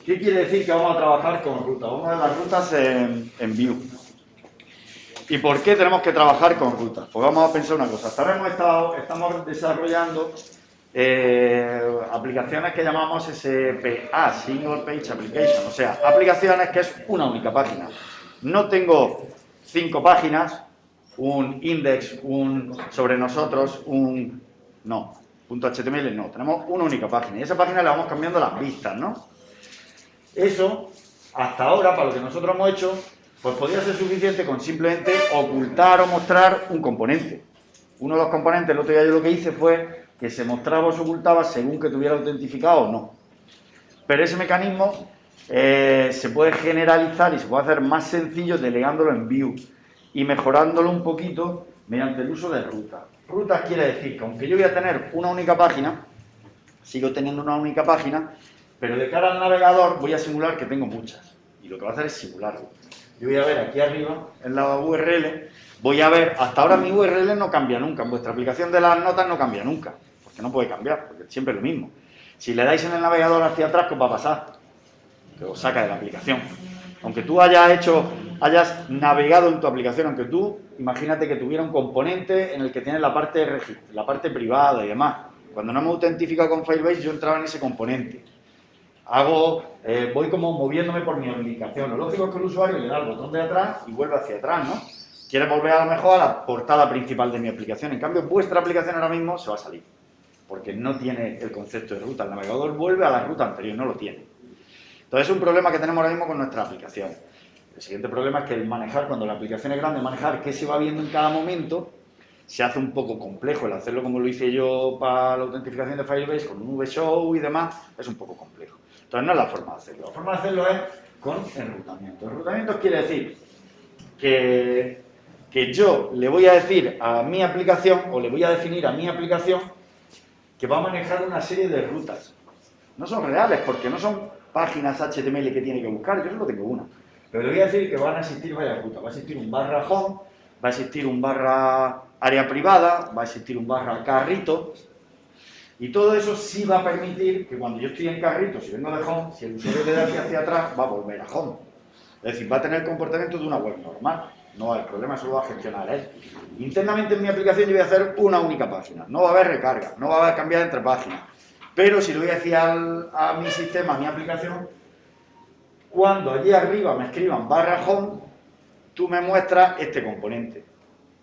¿Qué quiere decir que vamos a trabajar con rutas? Vamos a ver las rutas en Vue. ¿Y por qué tenemos que trabajar con rutas? Pues vamos a pensar una cosa. Hasta ahora estamos desarrollando aplicaciones que llamamos SPA, Single Page Application, o sea, aplicaciones que es una única página. No tengo 5 páginas, un index, un sobre nosotros, un... no, .html no, tenemos una única página y esa página le vamos cambiando las vistas, ¿no? Eso, hasta ahora, para lo que nosotros hemos hecho, pues podría ser suficiente con simplemente ocultar o mostrar un componente. Uno de los componentes, el otro día yo lo que hice fue que se mostraba o se ocultaba según que tuviera autentificado o no. Pero ese mecanismo se puede generalizar y se puede hacer más sencillo delegándolo en Vue y mejorándolo un poquito mediante el uso de rutas. Rutas quiere decir que aunque yo voy a tener una única página, sigo teniendo una única página, pero de cara al navegador voy a simular que tengo muchas. Y lo que voy a hacer es simularlo. Yo voy a ver aquí arriba, en la URL, voy a ver, hasta ahora mi URL no cambia nunca, en vuestra aplicación de las notas no cambia nunca, porque no puede cambiar, porque siempre es lo mismo. Si le dais en el navegador hacia atrás, ¿qué os va a pasar? Que os saca de la aplicación. Aunque tú hayas navegado en tu aplicación, aunque tú, imagínate que tuviera un componente en el que tienes la parte privada y demás. Cuando no me he autentificado con Firebase, yo entraba en ese componente. Voy como moviéndome por mi aplicación. Lo lógico es que el usuario le da el botón de atrás y vuelve hacia atrás, ¿no? Quiere volver a lo mejor a la portada principal de mi aplicación. En cambio, vuestra aplicación ahora mismo se va a salir, porque no tiene el concepto de ruta. El navegador vuelve a la ruta anterior, no lo tiene. Entonces es un problema que tenemos ahora mismo con nuestra aplicación. El siguiente problema es que el manejar, cuando la aplicación es grande, manejar qué se va viendo en cada momento, se hace un poco complejo. El hacerlo como lo hice yo para la autentificación de Firebase, con un VShow y demás, es un poco complejo. Entonces no es la forma de hacerlo. La forma de hacerlo es con enrutamiento. Enrutamiento quiere decir que yo le voy a decir a mi aplicación, o le voy a definir a mi aplicación, que va a manejar una serie de rutas. No son reales, porque no son páginas HTML que tiene que buscar, yo solo tengo una. Pero le voy a decir que van a existir varias rutas. Va a existir un barra home, va a existir un barra área privada, va a existir un barra carrito. Y todo eso sí va a permitir que cuando yo estoy en carrito, si vengo de home, si el usuario le da hacia atrás, va a volver a home. Es decir, va a tener el comportamiento de una web normal. No, el problema solo va a gestionar él. Internamente en mi aplicación yo voy a hacer una única página. No va a haber recarga, no va a haber cambiar entre páginas. Pero si lo voy a decir a mi sistema, a mi aplicación, cuando allí arriba me escriban barra home, tú me muestras este componente.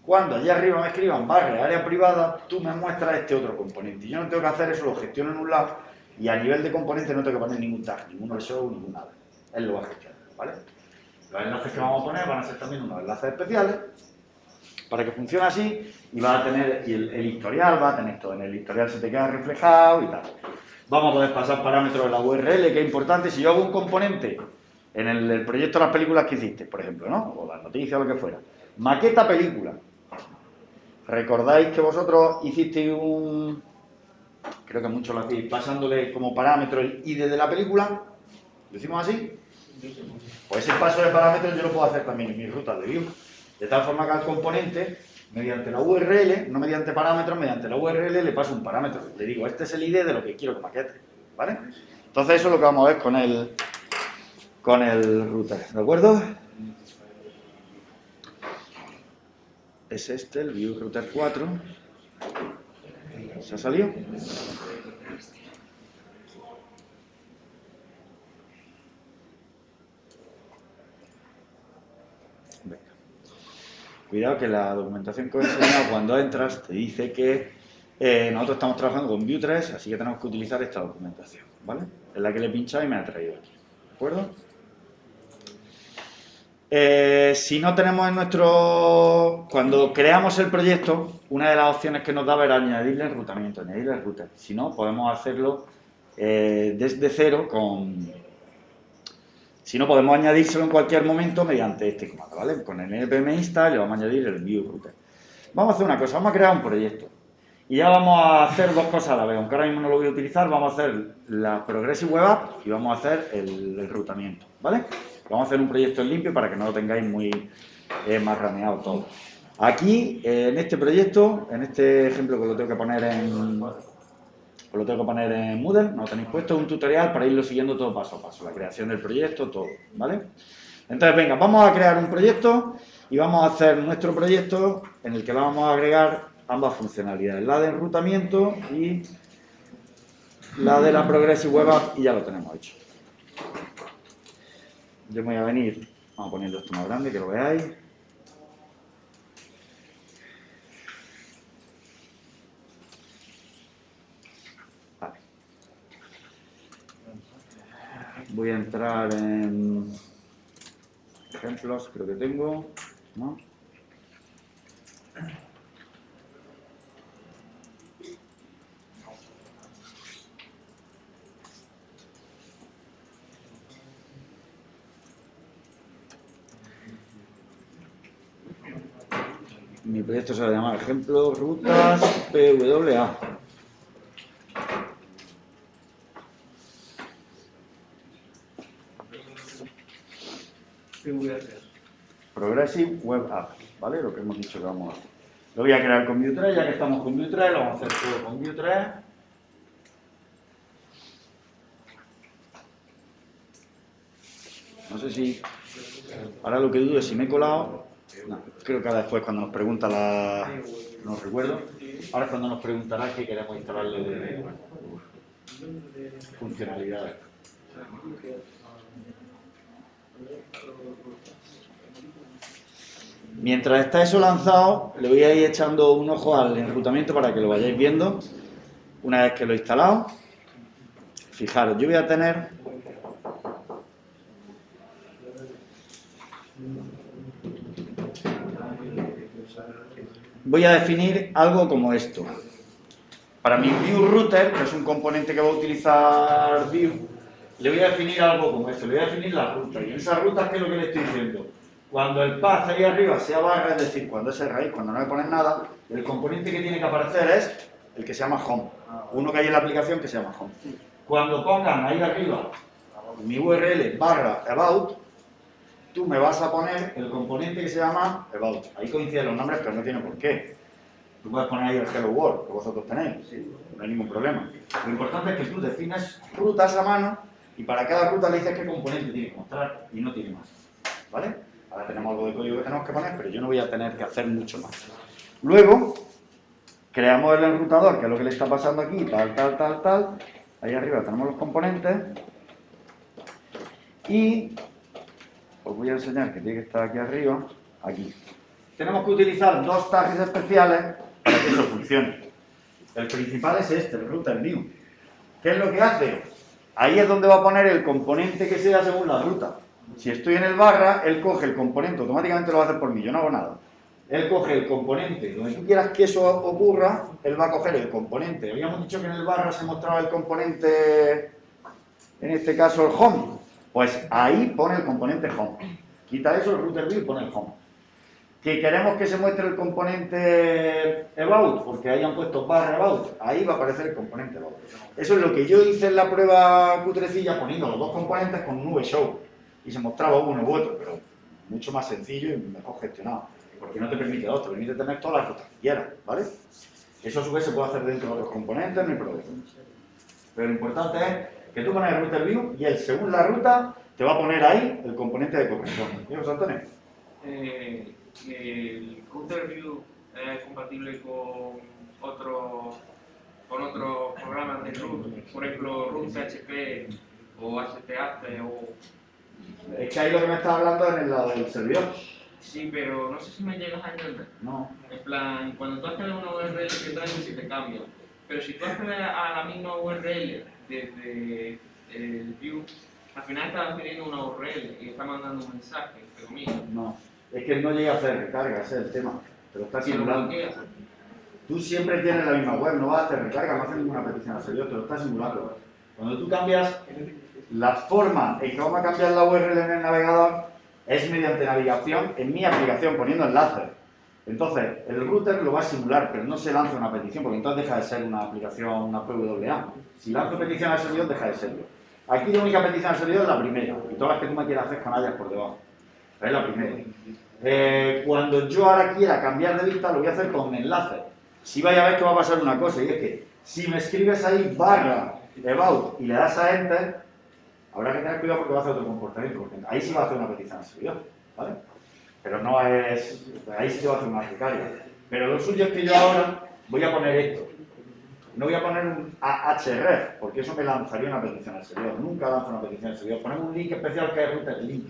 Cuando allí arriba me escriban barra área privada, tú me muestras este otro componente. Y yo no tengo que hacer eso, lo gestiono en un lado y a nivel de componente no tengo que poner ningún tag, ningún show, ningún nada. Él lo va a gestionar, ¿vale? Los enlaces que vamos a poner van a ser también unos enlaces especiales para que funcione así y va a tener el historial, va a tener todo. En el historial se te queda reflejado y tal. Vamos a poder pasar parámetros de la URL, que es importante. Si yo hago un componente en el proyecto de las películas que hiciste, por ejemplo, ¿no? O las noticias o lo que fuera. Maqueta película. ¿Recordáis que vosotros hicisteis un... creo que muchos lo hacéis, pasándole como parámetro el ID de la película? ¿Lo decimos así? Pues ese paso de parámetros yo lo puedo hacer también en mis rutas de Vue. De tal forma que al componente, mediante la URL, no mediante parámetros, mediante la URL le paso un parámetro. Le digo, este es el ID de lo que quiero que maquete, ¿vale? Entonces eso es lo que vamos a ver con el router, ¿de acuerdo? Es este, el Vue Router 4. ¿Se ha salido? Venga. Cuidado que la documentación que os he enseñado cuando entras te dice que nosotros estamos trabajando con Vue 3, así que tenemos que utilizar esta documentación, ¿vale? Es la que le he pinchado y me ha traído aquí, ¿de acuerdo? Si no tenemos en nuestro... Cuando creamos el proyecto, una de las opciones que nos daba era añadirle enrutamiento, añadirle el router. Si no, podemos hacerlo desde cero con... Si no, podemos añadírselo en cualquier momento mediante este comando, ¿vale? Con el npm install le vamos a añadir el Vue router. Vamos a hacer una cosa, vamos a crear un proyecto. Y ya vamos a hacer dos cosas a la vez, aunque ahora mismo no lo voy a utilizar, vamos a hacer la Progressive Web App y vamos a hacer el enrutamiento, ¿vale? Vamos a hacer un proyecto en limpio para que no lo tengáis muy marraneado todo. Aquí, en este proyecto, en este ejemplo que lo tengo que poner en pues lo tengo que poner en Moodle, no lo tenéis puesto, un tutorial para irlo siguiendo todo paso a paso, la creación del proyecto, todo, ¿vale? Entonces, venga, vamos a crear un proyecto y vamos a hacer nuestro proyecto en el que vamos a agregar ambas funcionalidades, la de enrutamiento y la de la Progressive Web App, y ya lo tenemos hecho. Yo me voy a venir, vamos a ponerlo esto más grande, que lo veáis. Vale. Voy a entrar en ejemplos, creo que tengo, ¿no? Mi proyecto se va a llamar ejemplo rutas PWA. Progressive Web App, ¿vale? Lo que hemos dicho que vamos a hacer. Lo voy a crear con Vue 3, ya que estamos con Vue 3, lo vamos a hacer todo con Vue 3. No sé si... Ahora lo que dudo es si me he colado. No, creo que después cuando nos pregunta la... No recuerdo. Ahora es cuando nos preguntará qué queremos instalarle de funcionalidades. Mientras está eso lanzado, le voy a ir echando un ojo al enrutamiento para que lo vayáis viendo. Una vez que lo he instalado, fijaros, yo voy a tener... Voy a definir algo como esto. Para mi Vue Router, que es un componente que va a utilizar Vue, le voy a definir algo como esto. Le voy a definir la ruta. Y en esa ruta, ¿qué es lo que le estoy diciendo? Cuando el path ahí arriba sea barra, es decir, cuando es el raíz, cuando no le pones nada, el componente que tiene que aparecer es el que se llama home. Uno que hay en la aplicación que se llama home. Cuando pongan ahí arriba mi URL barra about, tú me vas a poner el componente que se llama about. Ahí coinciden los nombres, pero no tiene por qué. Tú puedes poner ahí el Hello World, que vosotros tenéis, ¿sí? No hay ningún problema. Lo importante es que tú defines rutas a mano y para cada ruta le dices qué componente tiene que mostrar y no tiene más. ¿Vale? Ahora tenemos algo de código que tenemos que poner, pero yo no voy a tener que hacer mucho más. Luego, creamos el enrutador, que es lo que le está pasando aquí, tal. Ahí arriba tenemos los componentes. Y os voy a enseñar que tiene que estar aquí arriba, aquí. Tenemos que utilizar dos tags especiales para que eso funcione. El principal es este, el router new. ¿Qué es lo que hace? Ahí es donde va a poner el componente que sea según la ruta. Si estoy en el barra, él coge el componente, automáticamente lo va a hacer por mí, yo no hago nada. Él coge el componente, donde tú quieras que eso ocurra, él va a coger el componente. Habíamos dicho que en el barra se mostraba el componente, en este caso el home. Pues ahí pone el componente home. Quita eso, el router view y pone el home. Que queremos que se muestre el componente about, porque ahí han puesto barra about, ahí va a aparecer el componente about. Eso es lo que yo hice en la prueba cutrecilla poniendo los dos componentes con nube show. Y se mostraba uno u otro, pero mucho más sencillo y mejor gestionado. Porque no te permite dos, te permite tener todas las rutas que quieras, ¿vale? Eso a su vez se puede hacer dentro de otros componentes, no hay problema. Pero lo importante es que tú pones el router view y él, según la ruta, te va a poner ahí el componente de corrección. ¿Y José Antonio? El router view es compatible con otros programas de root, por ejemplo root PHP o HTAC o... Es que ahí lo que me estás hablando es en el lado del servidor. Sí, pero no sé si me llegas a entender. No. En plan, cuando tú accedes a una URL que traes, si te cambia. Pero si tú accedes a la misma URL desde el view, al final estás accediendo a una URL y está mandando un mensaje, entre comillas. No. Es que no llega a hacer recarga, ese es el tema. Pero está simulando. Tú siempre tienes la misma web, no vas a hacer recarga, no haces ninguna petición al servidor, te lo está simulando. Cuando tú cambias la forma en que vamos a cambiar la URL en el navegador es mediante navegación en mi aplicación, poniendo enlaces. Entonces, el router lo va a simular, pero no se lanza una petición, porque entonces deja de ser una aplicación, una PWA. Si lanzo petición al servidor, deja de serlo. Aquí la única petición al servidor es la primera, y todas las que tú me quieras hacer canallas por debajo. Es la primera. Cuando yo ahora quiera cambiar de vista, lo voy a hacer con enlaces. Si vais a ver que va a pasar una cosa, y es que Si me escribes ahí barra about y le das a enter, habrá que tener cuidado porque va a hacer otro comportamiento, porque ahí sí va a hacer una petición al servidor, ¿vale? Pero no es... ahí sí se va a hacer una arbitraria. Pero lo suyo es que yo ahora voy a poner esto. No voy a poner un href, porque eso me lanzaría una petición al servidor. Nunca lanzo una petición al servidor. Ponemos un link especial que es router link.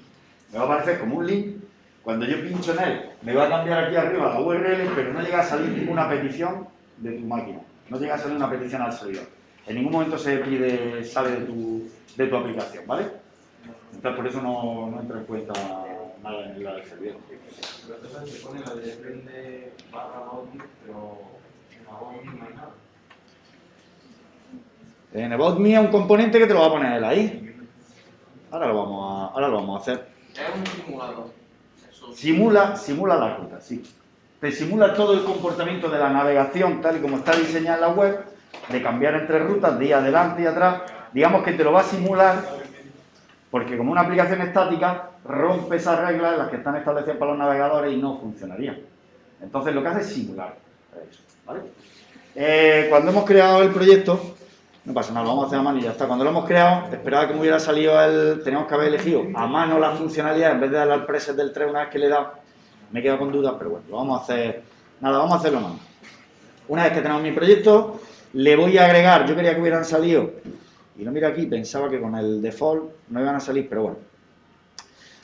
Me va a aparecer como un link. Cuando yo pincho en él, me va a cambiar aquí arriba la URL, pero no llega a salir ninguna petición de tu máquina. No llega a salir una petición al servidor. En ningún momento se pide, sale de tu aplicación, ¿vale? Entonces por eso no entra en cuenta nada en la del servidor. Pero entonces se pone la dirección de barra about me, pero en about me no hay nada. En about me es un componente que te lo va a poner él ahí. Ahora lo vamos a hacer. Es un simulador. Eso. Simula la ruta, sí. Te simula todo el comportamiento de la navegación tal y como está diseñada en la web, de cambiar entre rutas, de ir adelante y atrás. Digamos que te lo va a simular, porque como una aplicación estática, rompe esas reglas en las que están establecidas para los navegadores y no funcionarían. Entonces lo que hace es simular eso, ¿vale? Cuando hemos creado el proyecto, no pasa nada, lo vamos a hacer a mano y ya está. Cuando lo hemos creado, esperaba que me hubiera salido teníamos que haber elegido a mano la funcionalidad en vez de darle al preset del 3 una vez que le he dado. Me he quedado con dudas, pero bueno, lo vamos a hacer. Nada, vamos a hacerlo a mano. Una vez que tenemos mi proyecto, le voy a agregar, yo quería que hubieran salido, y lo miro aquí, pensaba que con el default no iban a salir, pero bueno.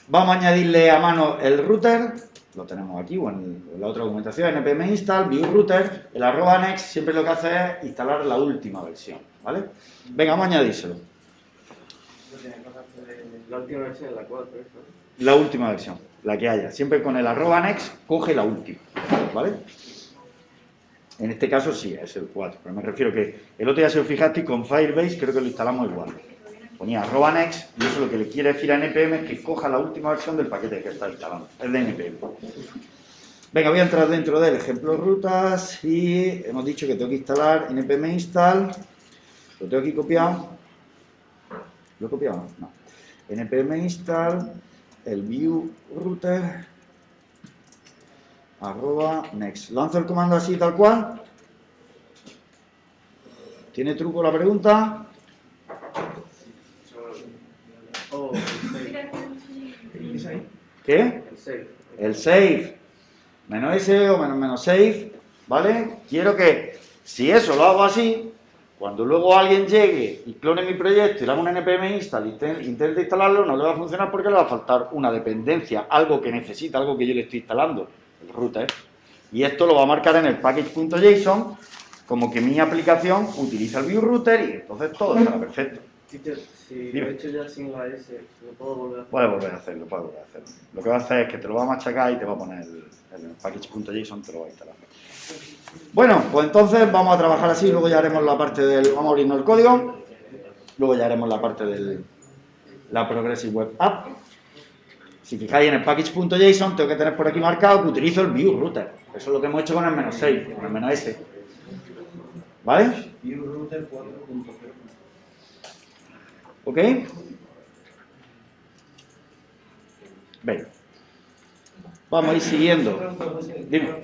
Vamos a añadirle a mano el router, lo tenemos aquí, o en la otra documentación, npm install, view router, el @next siempre lo que hace es instalar la última versión, ¿vale? Venga, vamos a añadírselo. La última versión es la 4, ¿no? La última versión, la que haya. Siempre con el @next coge la última, ¿vale? En este caso sí, es el 4, pero me refiero que el otro día, si os fijasteis, con Firebase creo que lo instalamos igual. Ponía @next y eso lo que le quiere decir a npm es que coja la última versión del paquete que está instalando, el de npm. Venga, voy a entrar dentro del ejemplo rutas y hemos dicho que tengo que instalar npm install, lo tengo aquí copiado. ¿Lo he copiado? No. npm install, el view router, @next. Lanzo el comando así tal cual. ¿Tiene truco la pregunta? Oh, el save. ¿Qué? El save. El save. -s o -save, ¿vale? Quiero que, si eso lo hago así, cuando luego alguien llegue y clone mi proyecto y le haga un npm install y intente instalarlo, no le va a funcionar porque le va a faltar una dependencia, algo que necesita, algo que yo le estoy instalando, el router. Y esto lo va a marcar en el package.json como que mi aplicación utiliza el view router y entonces todo estará perfecto. Teacher, si Dime. lo he hecho ya sin la S, ¿lo puedo volver a hacer? Puedes volver a hacerlo, puedes volver a hacerlo. Lo que va a hacer es que te lo va a machacar y te va a poner el package.json, te lo va a instalar. Bueno, pues entonces vamos a trabajar así, luego ya haremos la parte del... Vamos a abrirnos el código, luego ya haremos la parte de la Progressive Web App. Si fijáis en el package.json, tengo que tener por aquí marcado que utilizo el view router. Eso es lo que hemos hecho con el -6, con el -s. ¿Vale? View router 4.0. ¿Ok? Venga. Vamos a ir siguiendo. Dime.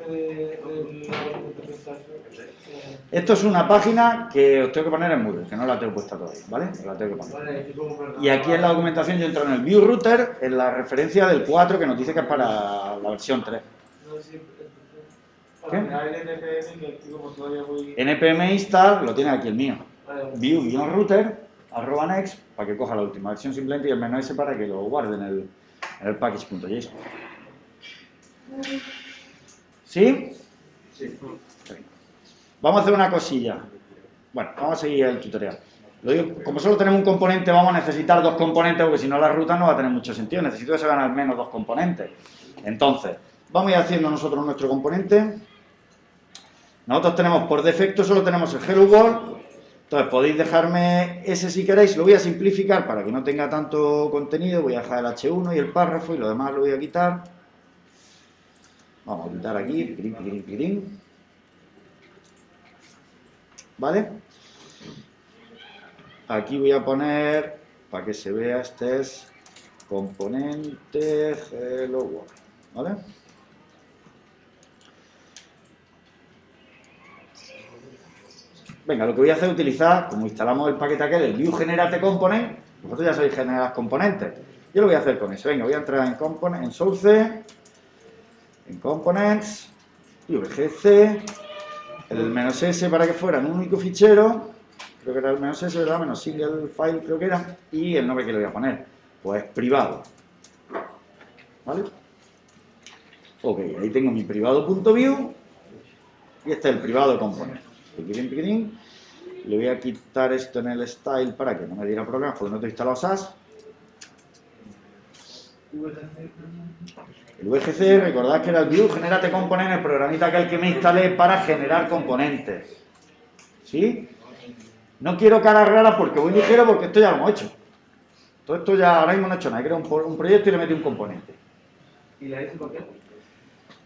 Esto es una página que os tengo que poner en Moodle, que no la tengo puesta todavía, ¿vale? Os la tengo que poner. Y aquí en la documentación yo entro en el view router, en la referencia del 4 que nos dice que es para la versión 3. ¿Qué? npm install, lo tiene aquí el mío. View-router, @next, para que coja la última versión simplemente y el -s para que lo guarde en el package.json. ¿Sí? Sí. Vamos a hacer una cosilla. Bueno, vamos a seguir el tutorial. Lo digo, como solo tenemos un componente, vamos a necesitar dos componentes, porque si no la ruta no va a tener mucho sentido. Necesito que se vean al menos dos componentes. Entonces, vamos a ir haciendo nosotros nuestro componente. Nosotros tenemos, por defecto, solo tenemos el Hello World. Entonces, podéis dejarme ese si queréis. Lo voy a simplificar para que no tenga tanto contenido. Voy a dejar el H1 y el párrafo y lo demás lo voy a quitar. Vamos a quitar aquí. Pirín, pirín, pirín. ¿Vale? Aquí voy a poner, para que se vea, este es componente Hello World, ¿vale? Venga, lo que voy a hacer es utilizar, como instalamos el paquete aquel, el view generate component. Vosotros ya sabéis generar componentes. Yo lo voy a hacer con eso. Venga, voy a entrar en component, en source, en components, VGC, el "-s" para que fuera en un único fichero. Creo que era el "-s", ¿verdad? Menos single file, creo que era. Y el nombre que le voy a poner, pues privado. ¿Vale? Ok, ahí tengo mi privado.view y este es el privado component. Piquitín, piquitín. Le voy a quitar esto en el style para que no me diera problemas porque no te he instalado SAS. El VGC, recordad que era el view generate component, el programita aquel que me instalé para generar componentes. ¿Sí? No quiero caras raras porque voy ligero, porque esto ya lo hemos hecho. Todo esto ya ahora mismo no he hecho nada. He creado un proyecto y le metí un componente. ¿Y la hice por qué?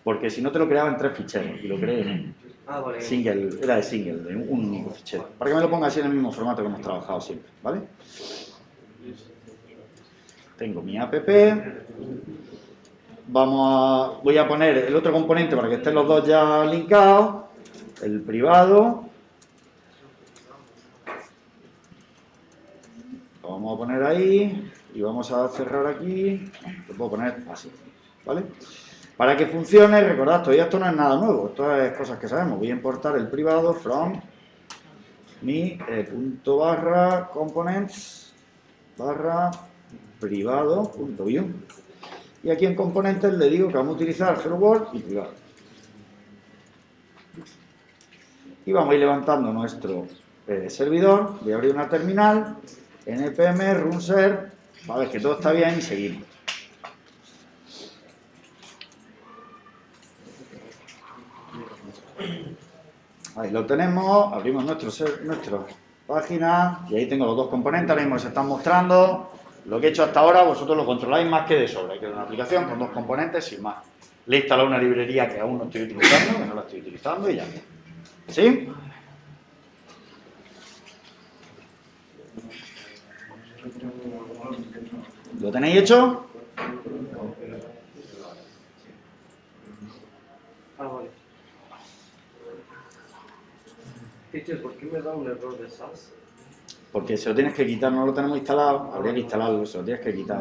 Porque si no te lo creaba en 3 ficheros y lo creé en un Vale. single, era de single, de un único fichero. Para que me lo ponga así en el mismo formato que hemos trabajado siempre, ¿vale? Tengo mi app. Voy a poner el otro componente para que estén los dos ya linkados, el privado. Lo vamos a poner ahí y vamos a cerrar aquí. Lo puedo poner así, ¿vale? Para que funcione, recordad, todavía esto no es nada nuevo, esto es cosas que sabemos. Voy a importar el privado from mi punto barra components barra privado.view. Y aquí en componentes le digo que vamos a utilizar hello world y privado. Y vamos a ir levantando nuestro servidor. Voy a abrir una terminal, npm run serve, para ver que todo está bien y seguimos. Ahí lo tenemos, abrimos nuestra página y ahí tengo los dos componentes, ahora mismo se están mostrando. Lo que he hecho hasta ahora vosotros lo controláis más que de sobra. Hay que dar una aplicación con 2 componentes sin más. Le he instalado una librería que aún no estoy utilizando, que no la estoy utilizando y ya está. ¿Sí? ¿Lo tenéis hecho? Vale. Teacher, ¿por qué me da un error de SAS? Porque se lo tienes que quitar, no lo tenemos instalado, habría que instalarlo, se lo tienes que quitar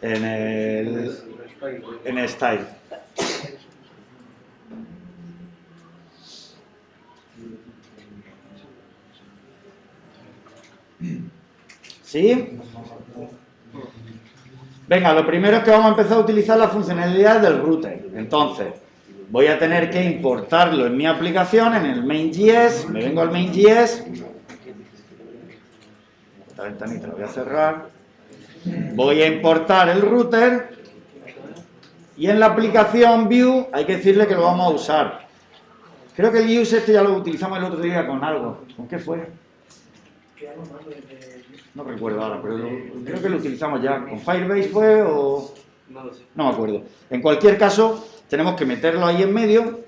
en el style. ¿Sí? Venga, lo primero es que vamos a empezar a utilizar la funcionalidad del router. Entonces, voy a tener que importarlo en mi aplicación, en el main.js. Me vengo al main.js. Esta ventanita la voy a cerrar. Voy a importar el router. Y en la aplicación view hay que decirle que lo vamos a usar. Creo que el use este ya lo utilizamos el otro día con algo. ¿Con qué fue? No recuerdo ahora, pero creo que lo utilizamos ya. ¿Con Firebase fue o...? No lo sé. No me acuerdo. En cualquier caso, tenemos que meterlo ahí en medio.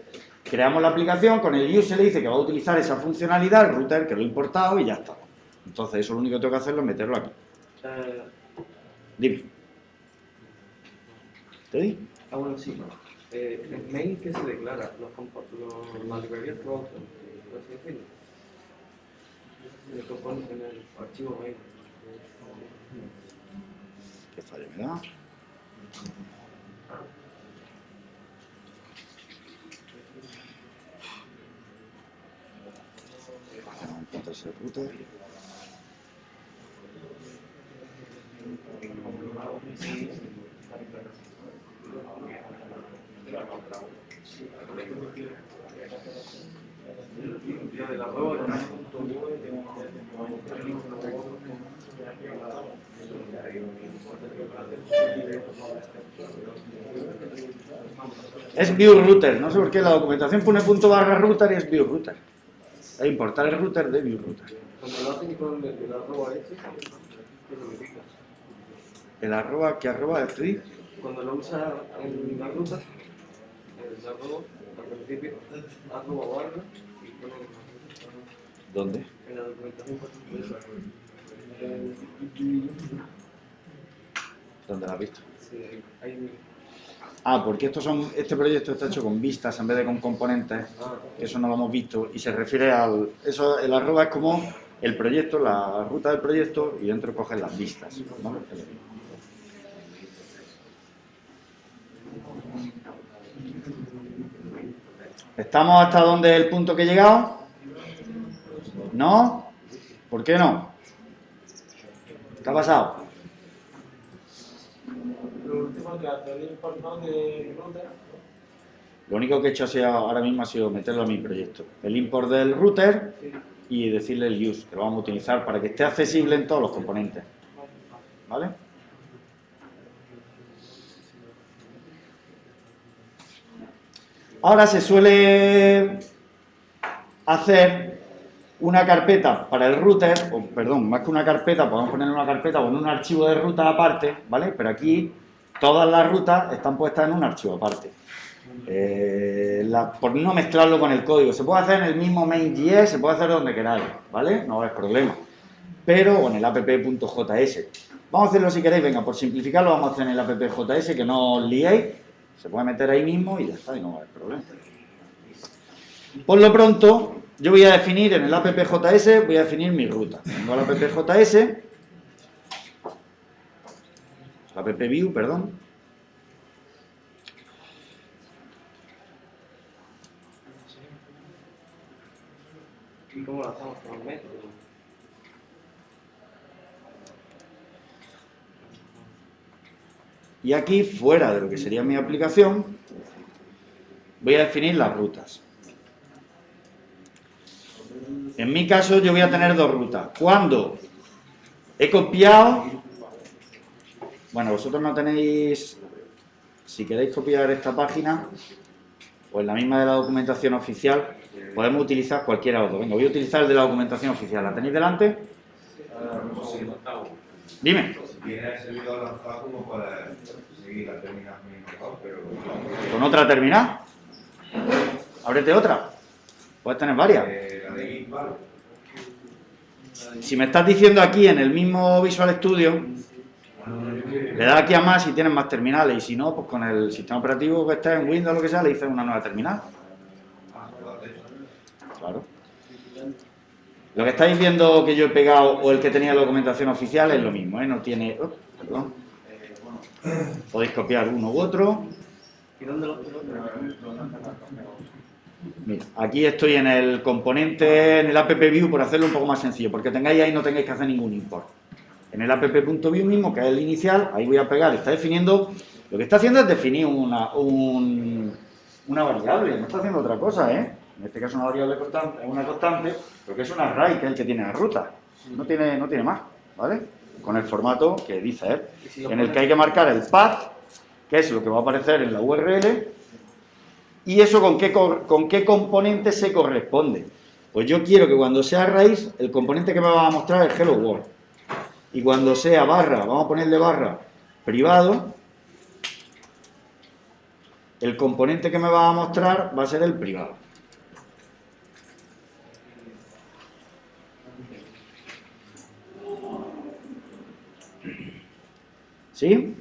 Creamos la aplicación, con el use le dice que va a utilizar esa funcionalidad, el router que lo he importado y ya está. Entonces eso lo único que tengo que hacer es meterlo aquí. Dime. ¿Te di? Bueno, sí. El main que se declara, las librerías que vamos a usar, por así decirlo. Lo pones en el archivo main. ¿Qué fallo me da? Entonces el router. Lo de la prueba Es view router, no sé por qué la documentación pone punto barra router y es view router. Hay que importar el router de view router. Cuando lo hacen con el arroba ese, ¿qué significa? ¿El arroba? ¿Qué arroba? ¿El tweet? Cuando lo usa en la ruta, el arroba, al principio, arroba barra y pone ¿Dónde? en la documentación por ejemplo, ¿Dónde la has visto? sí, ahí mismo. Porque este proyecto está hecho con vistas en vez de con componentes, que eso no lo hemos visto, y se refiere el arroba es como el proyecto, la ruta del proyecto, y dentro cogen las vistas, ¿vale? ¿Estamos hasta donde es el punto que he llegado? ¿No? ¿Por qué no? ¿Qué ha pasado? Lo último que hace el import de router. Lo único que he hecho ahora mismo ha sido meterlo a mi proyecto. El import del router y decirle el use, que lo vamos a utilizar para que esté accesible en todos los componentes. ¿Vale? Ahora se suele hacer una carpeta para el router, o perdón, más que una carpeta, podemos poner una carpeta o en un archivo de ruta aparte, ¿vale? Pero aquí todas las rutas están puestas en un archivo aparte. Por no mezclarlo con el código. Se puede hacer en el mismo main.js, se puede hacer donde queráis, ¿vale? No es problema. Pero, o en el app.js. Vamos a hacerlo si queréis, venga, por simplificarlo vamos a hacer en el app.js, que no os liéis. Se puede meter ahí mismo y ya está, y no va a haber problema. Por lo pronto, yo voy a definir en el app.js, voy a definir mi ruta. Vengo al app.js, app.view, perdón. ¿Y cómo lo hacemos con el método? Y aquí, fuera de lo que sería mi aplicación, voy a definir las rutas. En mi caso, yo voy a tener dos rutas. Cuando he copiado, bueno, vosotros no tenéis, si queréis copiar esta página, o en la misma de la documentación oficial, podemos utilizar cualquiera de los dos. Venga, voy a utilizar el de la documentación oficial. ¿La tenéis delante? Dime. Tiene el servidor lanzado como para seguir la terminal mejor, pero... ¿Con otra terminal? Ábrete otra. Puedes tener varias. La de Git, ¿vale? Si me estás diciendo aquí en el mismo Visual Studio, le das aquí a más y tienes más terminales. Y si no, pues con el sistema operativo que esté en Windows o lo que sea, le dices una nueva terminal. Claro. Lo que estáis viendo que yo he pegado o el que tenía la documentación oficial es lo mismo, ¿eh? No tiene... perdón. Podéis copiar uno u otro. ¿Y dónde lo Mira, aquí estoy en el componente, en el app.view, por hacerlo un poco más sencillo, porque tengáis ahí no tengáis que hacer ningún import. En el app.view mismo, que es el inicial, ahí voy a pegar, está definiendo... Lo que está haciendo es definir una variable, no está haciendo otra cosa, ¿eh? En este caso una variable constante, es una constante, pero que es un array, que es el que tiene la ruta. No tiene más, ¿vale? Con el formato que dice él, en el que hay que marcar el path, que es lo que va a aparecer en la URL, y eso con qué componente se corresponde. Pues yo quiero que cuando sea raíz, el componente que me va a mostrar es hello world. Y cuando sea barra, vamos a ponerle barra privado, el componente que me va a mostrar va a ser el privado. ¿Sí?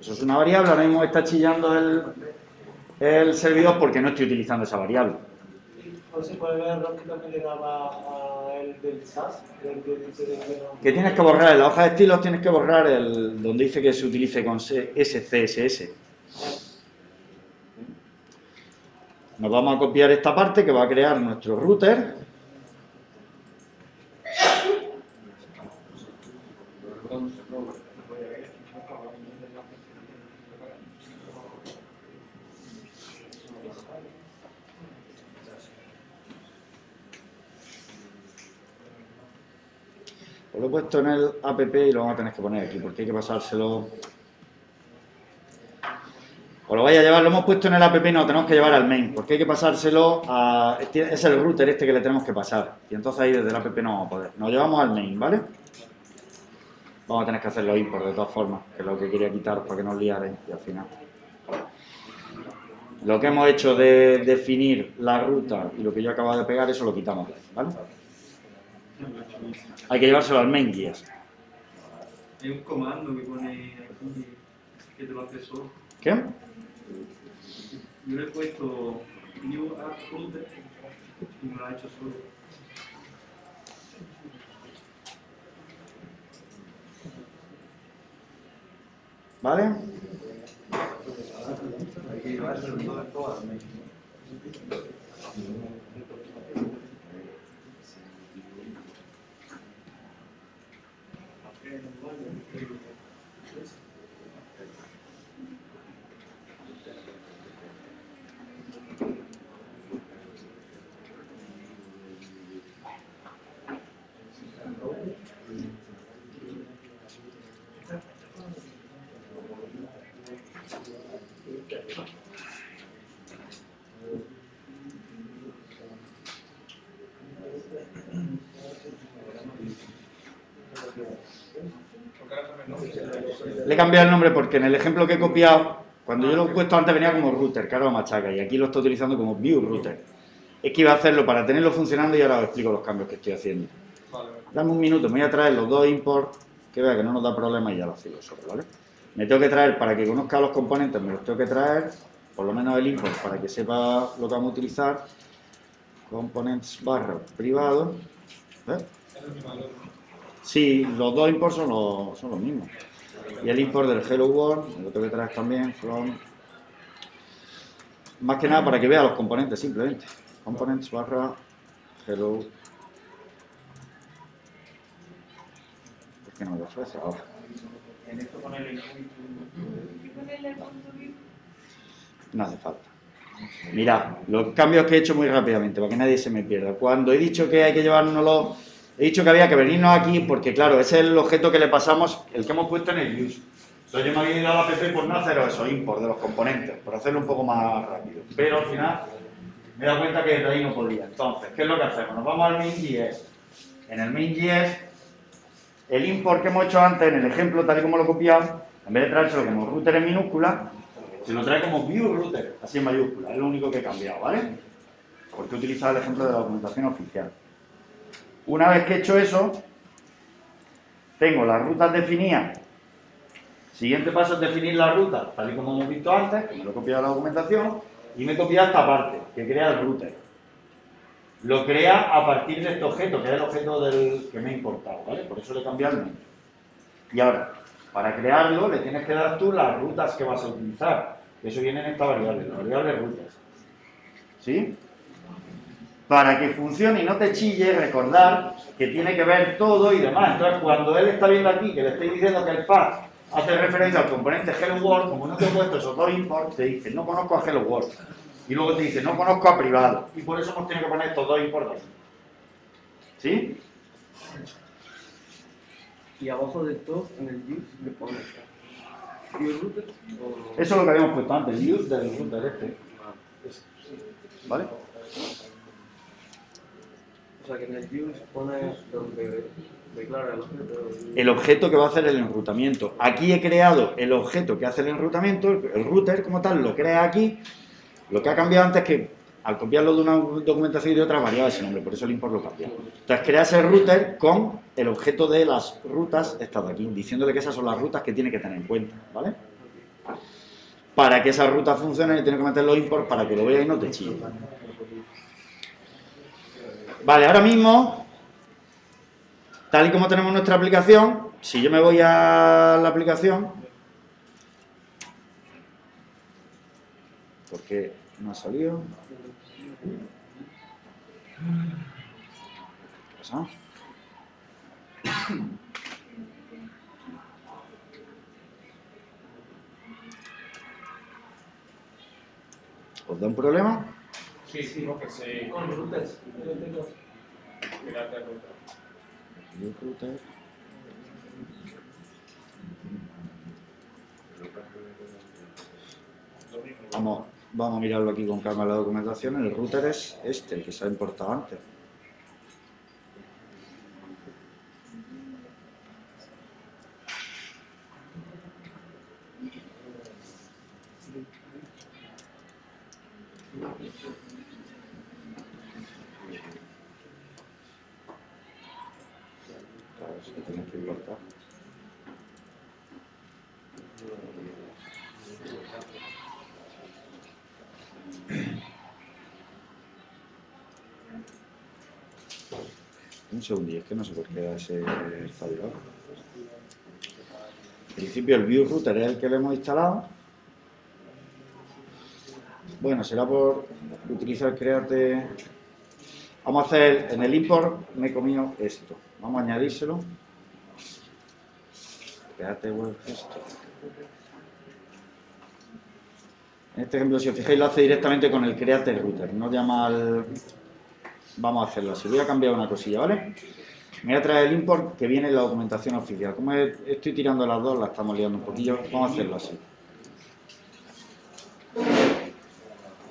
Eso es una variable, ahora mismo está chillando el servidor porque no estoy utilizando esa variable. ¿O se puede ver el error que también le daba a el del SAS? Que tienes que borrar, en la hoja de estilos tienes que borrar donde dice que se utilice con SCSS. Nos vamos a copiar esta parte que va a crear nuestro router. Os lo he puesto en el app y lo vamos a tener que poner aquí, porque hay que pasárselo. Os lo vais a llevar, lo hemos puesto en el app y nos lo tenemos que llevar al main, porque hay que pasárselo a... Es el router este que le tenemos que pasar. Y entonces ahí desde el app no vamos a poder. Nos llevamos al main, ¿vale? Vamos a tener que hacerlo import de todas formas, que es lo que quería quitaros para que no os liarais y al final. Lo que hemos hecho de definir la ruta y lo que yo acabo de pegar, eso lo quitamos, ¿vale? Hay que llevárselo al main guías. Hay un comando que pone aquí que te lo hace solo. ¿Qué? Yo le he puesto New App Router y me lo ha hecho solo. ¿Vale? Hay que llevarse todo esto al México. Le he cambiado el nombre porque en el ejemplo que he copiado, cuando yo lo he puesto antes venía como router, que ahora lo machaca, y aquí lo estoy utilizando como view router. Es que iba a hacerlo para tenerlo funcionando y ahora os explico los cambios que estoy haciendo. Dame un minuto, me voy a traer los dos import, que vea que no nos da problema y ya lo sigo solo, ¿vale? Me tengo que traer, para que conozca los componentes, me los tengo que traer, por lo menos el import, para que sepa lo que vamos a utilizar. Components barra privado. ¿Ves? Sí, los dos imports son los mismos. Y el import del Hello World, me lo tengo que traer también, from. Más que nada para que vea los componentes, simplemente. Components barra Hello. ¿Por qué no lo ofrece ahora? En esto ponerle el No hace falta. Mirad, los cambios que he hecho muy rápidamente, para que nadie se me pierda. Cuando he dicho que hay que llevárnoslo, he dicho que había que venirnos aquí, porque claro, ese es el objeto que le pasamos, el que hemos puesto en el use. Entonces yo me había ido a la app por no hacer eso, import de los componentes, por hacerlo un poco más rápido. Pero al final me he dado cuenta que desde ahí no podía. Entonces, ¿qué es lo que hacemos? Nos vamos al main.js. En el main.js, el import que hemos hecho antes, en el ejemplo tal y como lo he copiado, en vez de traérselo como router en minúscula, se lo trae como view router, así en mayúscula, es lo único que he cambiado, ¿vale? Porque he utilizado el ejemplo de la documentación oficial. Una vez que he hecho eso, tengo las rutas definidas. Siguiente paso es definir las rutas, tal y como hemos visto antes, que me lo he copiado de la documentación, y me he copiado esta parte, que crea el router. Lo crea a partir de este objeto, que es el objeto del que me he importado, ¿vale? Por eso le he cambiado el nombre. Y ahora, para crearlo, le tienes que dar tú las rutas que vas a utilizar. Eso viene en esta variable, la variable rutas. ¿Sí? Para que funcione y no te chille, recordar que tiene que ver todo y demás. Entonces, cuando él está viendo aquí, que le estoy diciendo que el path hace referencia al componente Hello World, como no te he puesto esos dos imports, te dice, no conozco a Hello World. Y luego te dice, no conozco a privado. Y por eso hemos tenido que poner estos dos imports aquí. ¿Sí? Y abajo del todo, en el use, le pones view router o... Eso es lo que habíamos puesto antes, el use del router este. ¿Vale? O sea, que en el use pone donde declara el objeto. El objeto que va a hacer el enrutamiento. Aquí he creado el objeto que hace el enrutamiento, el router como tal, lo crea aquí. Lo que ha cambiado antes es que al copiarlo de una documentación y de otra variaba ese nombre, por eso el import lo cambió. Entonces creas el router con el objeto de las rutas estas de aquí, diciéndole que esas son las rutas que tiene que tener en cuenta, ¿vale? Para que esas rutas funcionen, tiene que meter los imports para que lo veas y no te chille. Vale, ahora mismo, tal y como tenemos nuestra aplicación, si yo me voy a la aplicación, porque no ha salido. ¿Qué pasa? ¿Os da un problema? Sí, porque se... Con routers. Espérate a router. Vamos a mirarlo aquí con calma en la documentación. El router es este, el que se ha importado antes. Claro, es que tienes que importar. Un segundillo, es que no sé por qué da ese fallo. En principio el view router es el que le hemos instalado. Bueno, será por utilizar create. Vamos a hacer en el import, me he comido esto. Vamos a añadírselo. Create web esto. En este ejemplo, si os fijáis, lo hace directamente con el create router. No llama al. Vamos a hacerlo así. Voy a cambiar una cosilla, ¿vale? Me voy a traer el import que viene en la documentación oficial. Como estoy tirando las dos, la estamos liando un poquillo. Vamos a hacerlo así.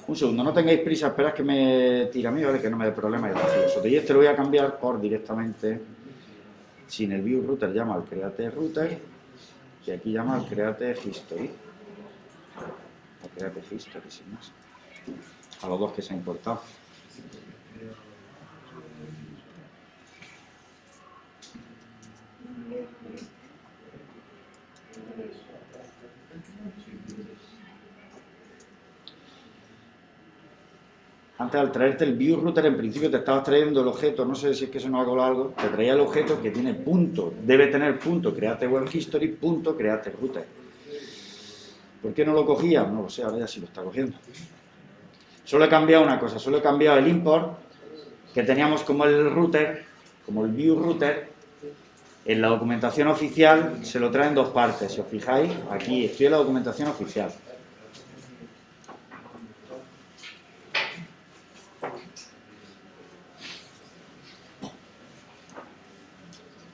Un segundo, no tengáis prisa, esperad que me tire a mí, ¿vale? Que no me dé problema y eso. Y este lo voy a cambiar por directamente, sin el view router, llama al create router y aquí llama al create history. Al create history, sin más. A los dos que se ha importado. Antes, al traerte el view router, en principio te estabas trayendo el objeto, no sé si es que se nos ha colado algo, te traía el objeto que tiene punto, debe tener punto create web history, punto create router. ¿Por qué no lo cogía? No lo sé, ahora ya sí lo está cogiendo. Solo he cambiado una cosa, solo he cambiado el import, que teníamos como el router, como el view router, en la documentación oficial se lo trae en dos partes, si os fijáis, aquí estoy en la documentación oficial.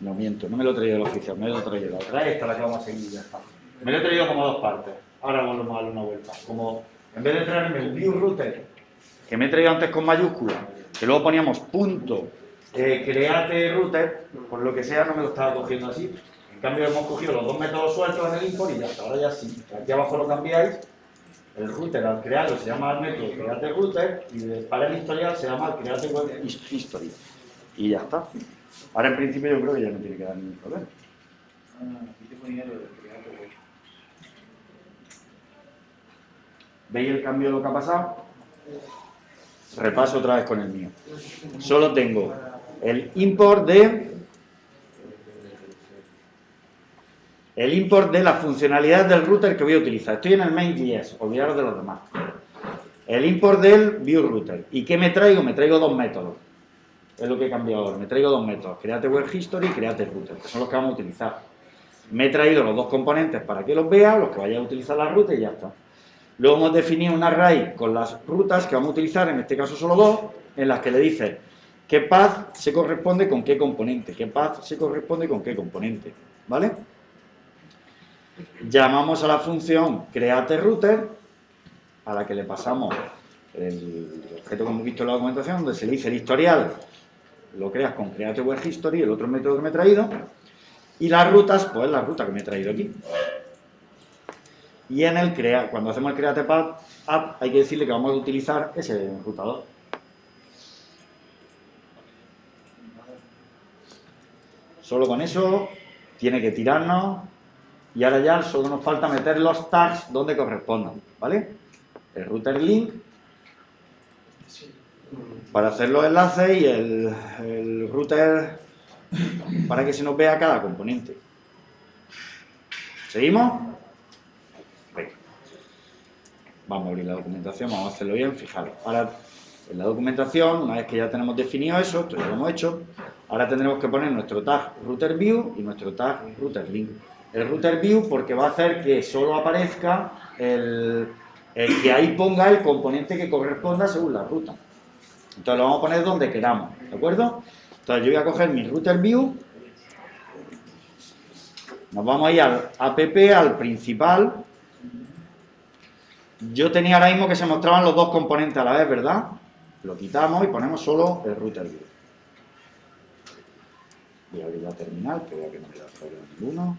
No miento, no me lo he traído el oficial, me lo he traído la otra, esta la que vamos a seguir y ya está. Me lo he traído como dos partes, ahora volvemos a darle una vuelta. Como en vez de traerme el view router, que me he traído antes con mayúscula, que luego poníamos punto create router, por lo que sea no me lo estaba cogiendo así. En cambio hemos cogido los dos métodos sueltos en el import y ya está, ahora ya sí. Aquí abajo lo cambiáis, el router al crearlo se llama el método create router y para el historial se llama el create web history. Y ya está. Ahora en principio yo creo que ya no tiene que dar ningún problema. ¿Veis el cambio de lo que ha pasado? Repaso otra vez con el mío. Solo tengo el import de la funcionalidad del router que voy a utilizar. Estoy en el main.js, olvidaros de los demás. El import del view router. ¿Y qué me traigo? Me traigo dos métodos. Es lo que he cambiado ahora. Me traigo dos métodos, create web history y create router, que son los que vamos a utilizar. Me he traído los dos componentes para que los vea, los que vaya a utilizar la ruta y ya está. Luego hemos definido un array con las rutas que vamos a utilizar, en este caso solo dos, en las que le dice qué path se corresponde con qué componente, qué path se corresponde con qué componente, ¿vale? Llamamos a la función createRouter, a la que le pasamos el objeto que hemos visto en la documentación, donde se le dice el historial, lo creas con createWebHistory, el otro método que me he traído, y las rutas, pues la ruta que me he traído aquí. Y en el cuando hacemos el createPath app, hay que decirle que vamos a utilizar ese enrutador. Solo con eso tiene que tirarnos y ahora ya solo nos falta meter los tags donde correspondan, ¿vale? El router link para hacer los enlaces y el router para que se nos vea cada componente. ¿Seguimos? Venga. Vamos a abrir la documentación, vamos a hacerlo bien, fijaros. Ahora, en la documentación, una vez que ya tenemos definido eso, esto ya lo hemos hecho, ahora tendremos que poner nuestro tag router view y nuestro tag router link. El router view porque va a hacer que solo aparezca el que ahí ponga el componente que corresponda según la ruta. Entonces lo vamos a poner donde queramos, ¿de acuerdo? Entonces yo voy a coger mi router view, nos vamos a ir al app, al principal. Yo tenía ahora mismo que se mostraban los dos componentes a la vez, ¿verdad? Lo quitamos y ponemos solo el router view. Voy a abrir la terminal, que vea que no me da problema ninguno.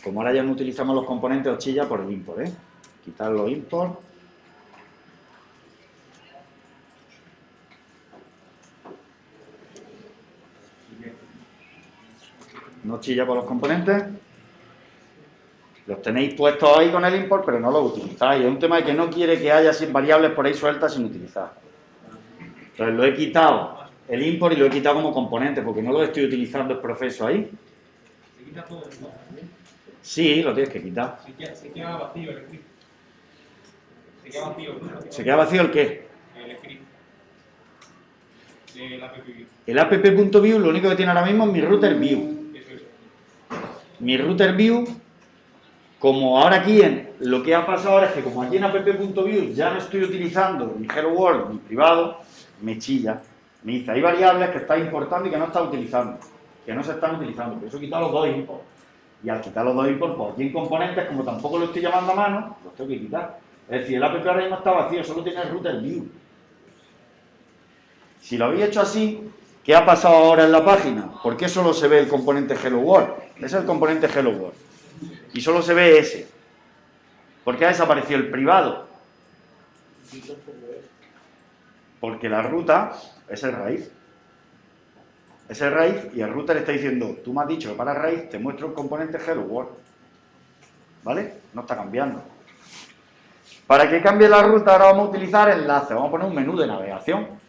Como ahora ya no utilizamos los componentes, os chilla por el import, ¿eh? Quitar los import. no chilla con los componentes. Los tenéis puestos ahí con el import, pero no los utilizáis. Es un tema de que no quiere que haya variables por ahí sueltas sin utilizar. Entonces lo he quitado el import y lo he quitado como componente, porque no lo estoy utilizando el proceso ahí. Se quita todo, ¿no? Sí, lo tienes que quitar. Se queda vacío el script. Se queda vacío, ¿no? ¿Se queda vacío el qué? El script. El app view. El app.view lo único que tiene ahora mismo es mi router view. Eso es. Mi router view, como ahora aquí lo que ha pasado ahora es que como aquí en app.view ya no estoy utilizando mi hello world, mi privado, me chilla. Me dice, hay variables que está importando y que no está utilizando, que no se están utilizando. Por eso he quitado los dos imports. Y al quitar los dos imports, pues aquí en componentes, como tampoco lo estoy llamando a mano, los tengo que quitar. Es decir, el app ahora mismo está vacío, solo tiene el router view. Si lo habéis hecho así, ¿qué ha pasado ahora en la página? ¿Por qué solo se ve el componente hello world? Ese es el componente hello world. Y solo se ve ese. ¿Por qué ha desaparecido el privado? Porque la ruta es el raíz. Es el raíz y el router está diciendo, tú me has dicho que para raíz te muestro el componente hello world. ¿Vale? No está cambiando. Para que cambie la ruta ahora vamos a utilizar enlaces. Vamos a poner un menú de navegación.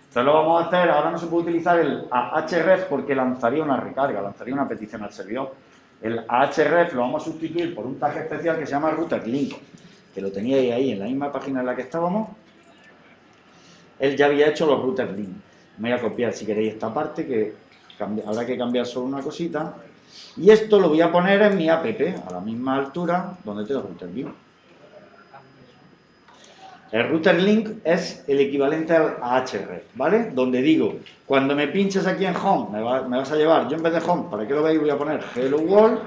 Entonces lo vamos a hacer, ahora no se puede utilizar el ahref porque lanzaría una recarga, lanzaría una petición al servidor. El ahref lo vamos a sustituir por un tag especial que se llama router link, que lo teníais ahí en la misma página en la que estábamos. Él ya había hecho los router link. Me voy a copiar si queréis esta parte, que habrá que cambiar solo una cosita. Y esto lo voy a poner en mi app, a la misma altura donde tengo router view. El router link es el equivalente al ahref, ¿vale? Donde digo, cuando me pinches aquí en home, me vas a llevar, yo en vez de home, para que lo veáis voy a poner hello world.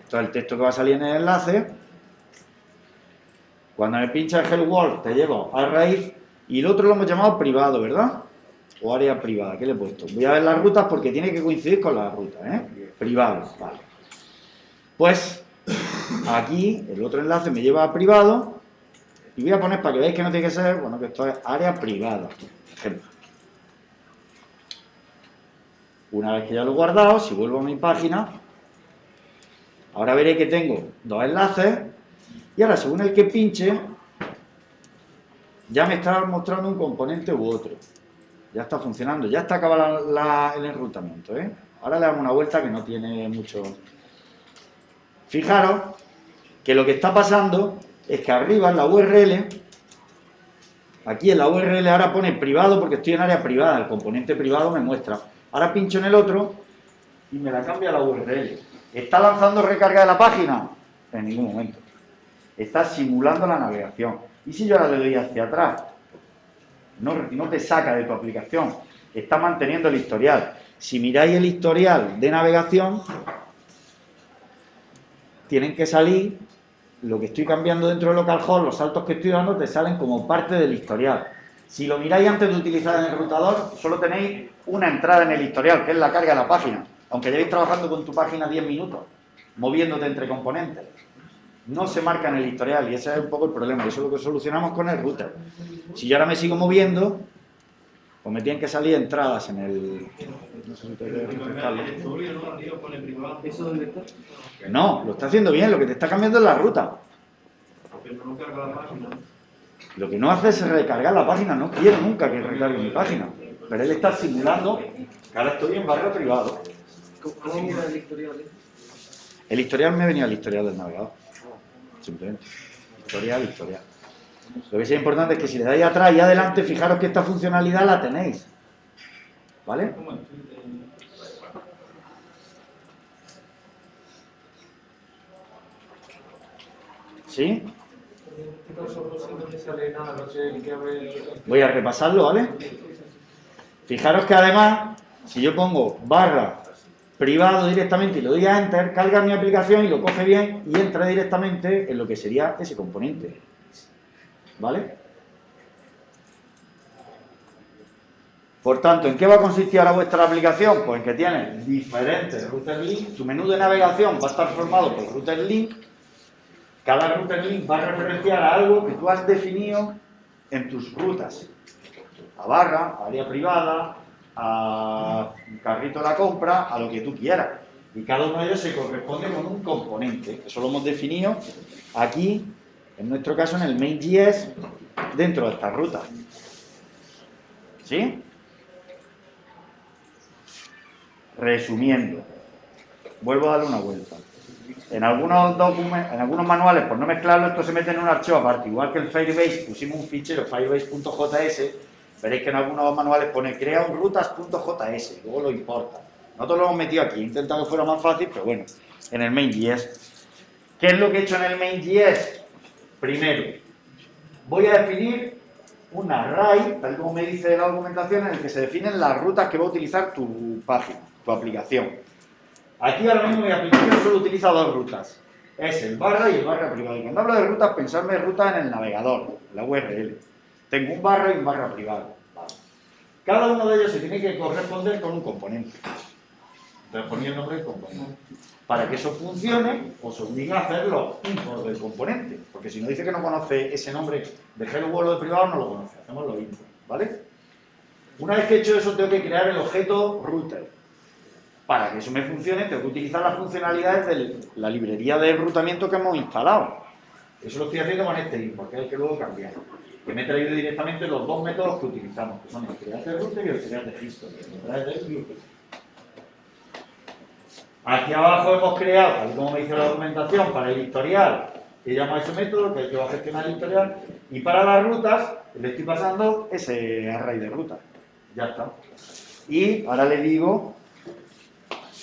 Esto es el texto que va a salir en el enlace. Cuando me pinchas el hello world, te llevo a raíz. Y el otro lo hemos llamado privado, ¿verdad? O área privada, ¿qué le he puesto? Voy a ver las rutas porque tiene que coincidir con las rutas, ¿eh? Privado, vale. Pues aquí el otro enlace me lleva a privado. Y voy a poner para que veáis que no tiene que ser, bueno, que esto es área privada, ejemplo. Una vez que ya lo he guardado, si vuelvo a mi página, ahora veré que tengo dos enlaces y ahora según el que pinche, ya me está mostrando un componente u otro. Ya está funcionando, ya está acabado el enrutamiento, ¿eh? Ahora le damos una vuelta que no tiene mucho. Fijaros que lo que está pasando es que arriba en la URL, aquí en la URL ahora pone privado porque estoy en área privada, el componente privado me muestra. Ahora pincho en el otro y me la cambia la URL. ¿Está lanzando recarga de la página? En ningún momento. Está simulando la navegación. ¿Y si yo ahora le doy hacia atrás? No te saca de tu aplicación. Está manteniendo el historial. Si miráis el historial de navegación, tienen que salir. Lo que estoy cambiando dentro de localhost, los saltos que estoy dando, te salen como parte del historial. Si lo miráis antes de utilizar el enrutador, solo tenéis una entrada en el historial, que es la carga de la página. Aunque llevéis trabajando con tu página 10 minutos, moviéndote entre componentes. No se marca en el historial y ese es un poco el problema. Y eso es lo que solucionamos con el router. Si yo ahora me sigo moviendo, pues me tienen que salir entradas en el... No sé si te voy a refrescarlo. ¿Eso dónde está? No, lo está haciendo bien, lo que te está cambiando es la ruta. Pero no carga la página. Lo que no hace es recargar la página, no quiero nunca que recargue mi página. Pero él está simulando que ahora estoy en barrio privado. ¿Cómo mira el historial? El historial me venía al historial del navegador. Simplemente. Historial. Lo que sí es importante es que si le dais atrás y adelante, fijaros que esta funcionalidad la tenéis. ¿Vale? ¿Sí? Voy a repasarlo, ¿vale? Fijaros que además, si yo pongo barra privado directamente y le doy a Enter, carga mi aplicación y lo coge bien y entra directamente en lo que sería ese componente. ¿Vale? Por tanto, ¿en qué va a consistir ahora vuestra aplicación? Pues en que tiene diferentes router link. Tu menú de navegación va a estar formado por router link. Cada router link va a referenciar a algo que tú has definido en tus rutas. A barra, a área privada, a carrito de la compra, a lo que tú quieras. Y cada uno de ellos se corresponde con un componente. Eso lo hemos definido aquí, en nuestro caso, en el main.js, dentro de esta ruta. ¿Sí? Resumiendo, vuelvo a darle una vuelta. En algunos manuales, por no mezclarlo, esto se mete en un archivo aparte. Igual que el Firebase, pusimos un fichero firebase.js, veréis que en algunos manuales pone crea un rutas.js, luego lo importa. Nosotros lo hemos metido aquí, he intentado que fuera más fácil, pero bueno, en el main.js. ¿Qué es lo que he hecho en el main.js? Primero, voy a definir un array, tal como me dice la documentación, en el que se definen las rutas que va a utilizar tu página, tu aplicación. Aquí ahora mismo mi aplicación solo utiliza dos rutas. Es el barra y el barra privado. Y cuando hablo de rutas, pensadme ruta en el navegador, la URL. Tengo un barra y un barra privado. Vale. Cada uno de ellos se tiene que corresponder con un componente. Entonces ponía el nombre del componente. Para que eso funcione, os obliga a hacer los imports del componente. Porque si no dice que no conoce ese nombre de hello world de privado, no lo conoce. Hacemos los imports, ¿vale? Una vez que he hecho eso, tengo que crear el objeto router. Para que eso me funcione, tengo que utilizar las funcionalidades de la librería de enrutamiento que hemos instalado. Eso lo estoy haciendo con este import, que es el que luego cambiar. Que me he traído directamente los dos métodos que utilizamos, que son el create router y el create history. Aquí abajo hemos creado, tal como me dice la documentación, para el historial, que llama ese método, que es el que va a gestionar el historial, y para las rutas, le estoy pasando ese array de rutas. Ya está. Y ahora le digo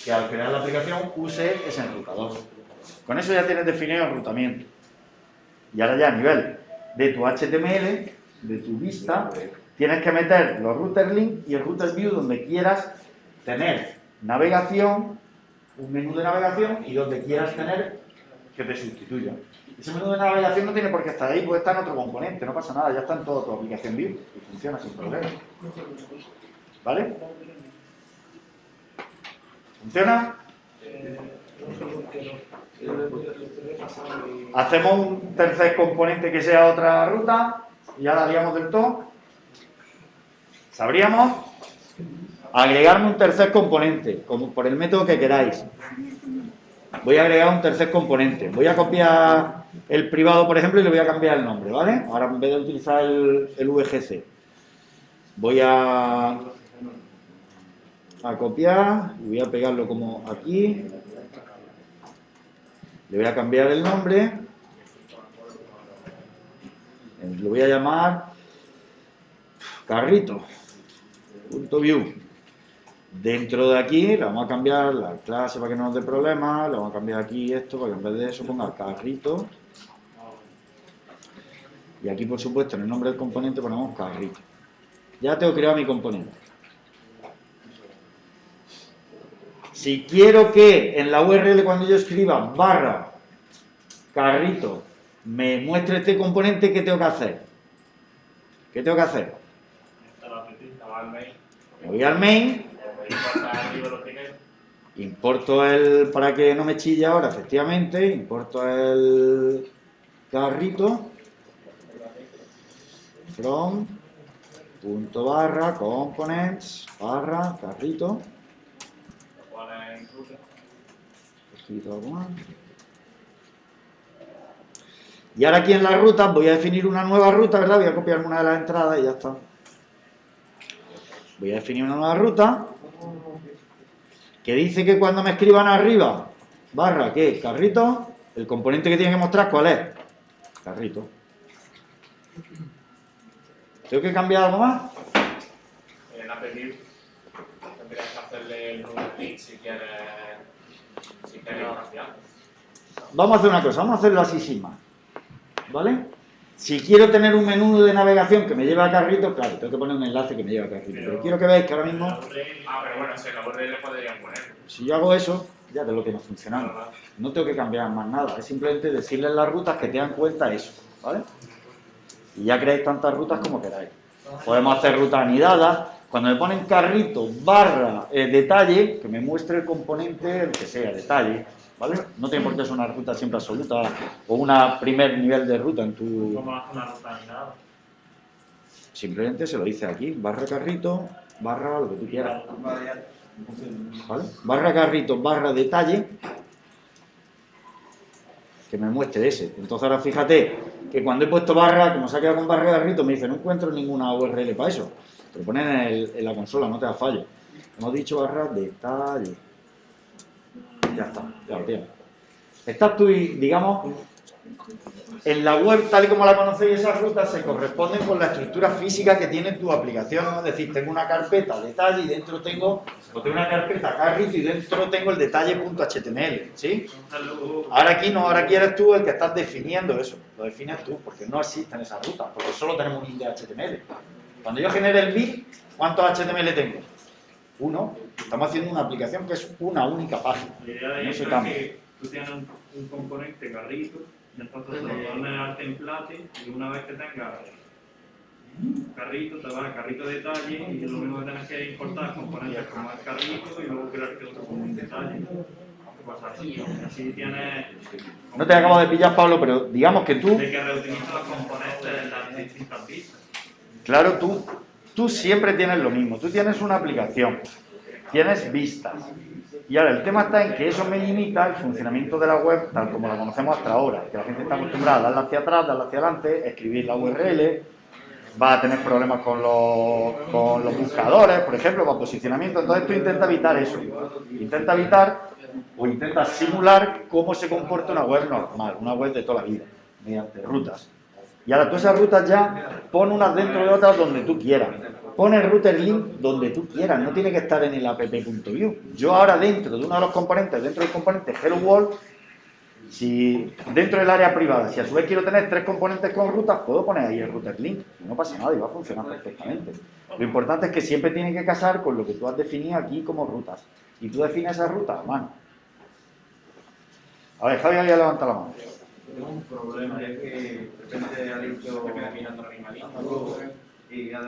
que al crear la aplicación use ese enrutador. Con eso ya tienes definido el enrutamiento. Y ahora ya a nivel de tu HTML, de tu vista, tienes que meter los router link y el router view donde quieras tener navegación, un menú de navegación y donde quieras tener que te sustituya. Ese menú de navegación no tiene por qué estar ahí, puede estar en otro componente, no pasa nada, ya está en toda tu aplicación view y funciona sin problema. ¿Vale? ¿Funciona? Hacemos un tercer componente que sea otra ruta y ya la haríamos del todo. ¿Sabríamos? Agregarme un tercer componente, como por el método que queráis. Voy a agregar un tercer componente. Voy a copiar el privado, por ejemplo, y le voy a cambiar el nombre, ¿vale? Ahora en vez de utilizar el VGC, voy a copiar y voy a pegarlo como aquí. Le voy a cambiar el nombre. Lo voy a llamar carrito.view. Dentro de aquí le vamos a cambiar la clase para que no nos dé problemas. Le vamos a cambiar aquí esto para que en vez de eso ponga carrito. Y aquí, por supuesto, en el nombre del componente ponemos carrito. Ya tengo creado mi componente. Si quiero que en la URL cuando yo escriba barra carrito me muestre este componente, ¿qué tengo que hacer? ¿Qué tengo que hacer? Me voy al main, importo el, para que no me chille ahora, efectivamente, importo el carrito from punto barra components barra carrito. Y ahora aquí en las rutas voy a definir una nueva ruta, ¿verdad? Voy a copiarme una de las entradas y ya está. Voy a definir una nueva ruta que dice que cuando me escriban arriba, barra, ¿qué? Carrito, el componente que tiene que mostrar, ¿cuál es? Carrito. ¿Tengo que cambiar algo más? En AppView tendrías que hacerle el router link si quieres cambiar. Vamos a hacer una cosa, vamos a hacerlo así sin más. ¿Vale? Si quiero tener un menú de navegación que me lleve a carrito, claro, tengo que poner un enlace que me lleve a carrito. Pero quiero que veáis que ahora mismo, Pero bueno, si en la URL podrían poner. si yo hago eso, ya te lo tiene funcionando. No tengo que cambiar más nada, es simplemente decirles las rutas que tengan en cuenta eso, ¿vale? Y ya creáis tantas rutas como queráis. Podemos hacer rutas anidadas. Cuando me ponen carrito barra detalle, que me muestre el componente, el que sea, detalle, ¿vale? No tiene por qué ser una ruta siempre absoluta o un primer nivel de ruta en tu... ¿Cómo hace una ruta anidada? Simplemente se lo dice aquí, barra carrito, barra lo que tú quieras. ¿Vale? Barra carrito, barra detalle, que me muestre ese. Entonces ahora fíjate que cuando he puesto barra, como se ha quedado con barra carrito, me dice, no encuentro ninguna URL para eso. Te lo ponen en la consola, no te da fallo. Hemos dicho barra detalle. Ya está, ya lo tienes. Estás tú, digamos, en la web, tal y como la conocéis, esas rutas se corresponden con la estructura física que tiene tu aplicación. Es decir, tengo una carpeta detalle y dentro tengo una carpeta carrito y dentro tengo el detalle.html, ¿sí? Ahora aquí no, ahora aquí eres tú el que estás definiendo eso. Lo defines tú, porque no existen esas rutas, porque solo tenemos un índice HTML. Cuando yo genere el bit, ¿cuántos HTML tengo? Uno. Estamos haciendo una aplicación que es una única página. La idea de No esto se es cambia. que tú tienes un componente carrito y entonces lo pones al template y una vez que tengas carrito, te vas a carrito detalle y lo único que tienes que importar componentes como el carrito y luego crearte otro como un detalle. Pues así, y así tienes... No te acabo de pillar, Pablo, pero digamos que tú... De que reutiliza los componentes en las distintas vistas. Claro, tú siempre tienes lo mismo. Tú tienes una aplicación, tienes vistas. Y ahora el tema está en que eso me limita el funcionamiento de la web tal como la conocemos hasta ahora. Que la gente está acostumbrada a darle hacia atrás, darle hacia adelante, escribir la URL, va a tener problemas con los buscadores, por ejemplo, con posicionamiento. Entonces tú intenta evitar eso. Intenta evitar o intenta simular cómo se comporta una web normal, una web de toda la vida, mediante rutas. Y ahora tú esas rutas ya pon unas dentro de otras donde tú quieras. Pon el router link donde tú quieras, no tiene que estar en el app.view. Yo ahora dentro de uno de los componentes, dentro del componente Hello World, si dentro del área privada, si a su vez quiero tener 3 componentes con rutas, puedo poner ahí el router link. Y no pasa nada y va a funcionar perfectamente. Lo importante es que siempre tiene que casar con lo que tú has definido aquí como rutas. Y tú defines esas rutas a mano. A ver, Javi había levantado la mano. Tengo un problema, es que de repente ha dicho y ya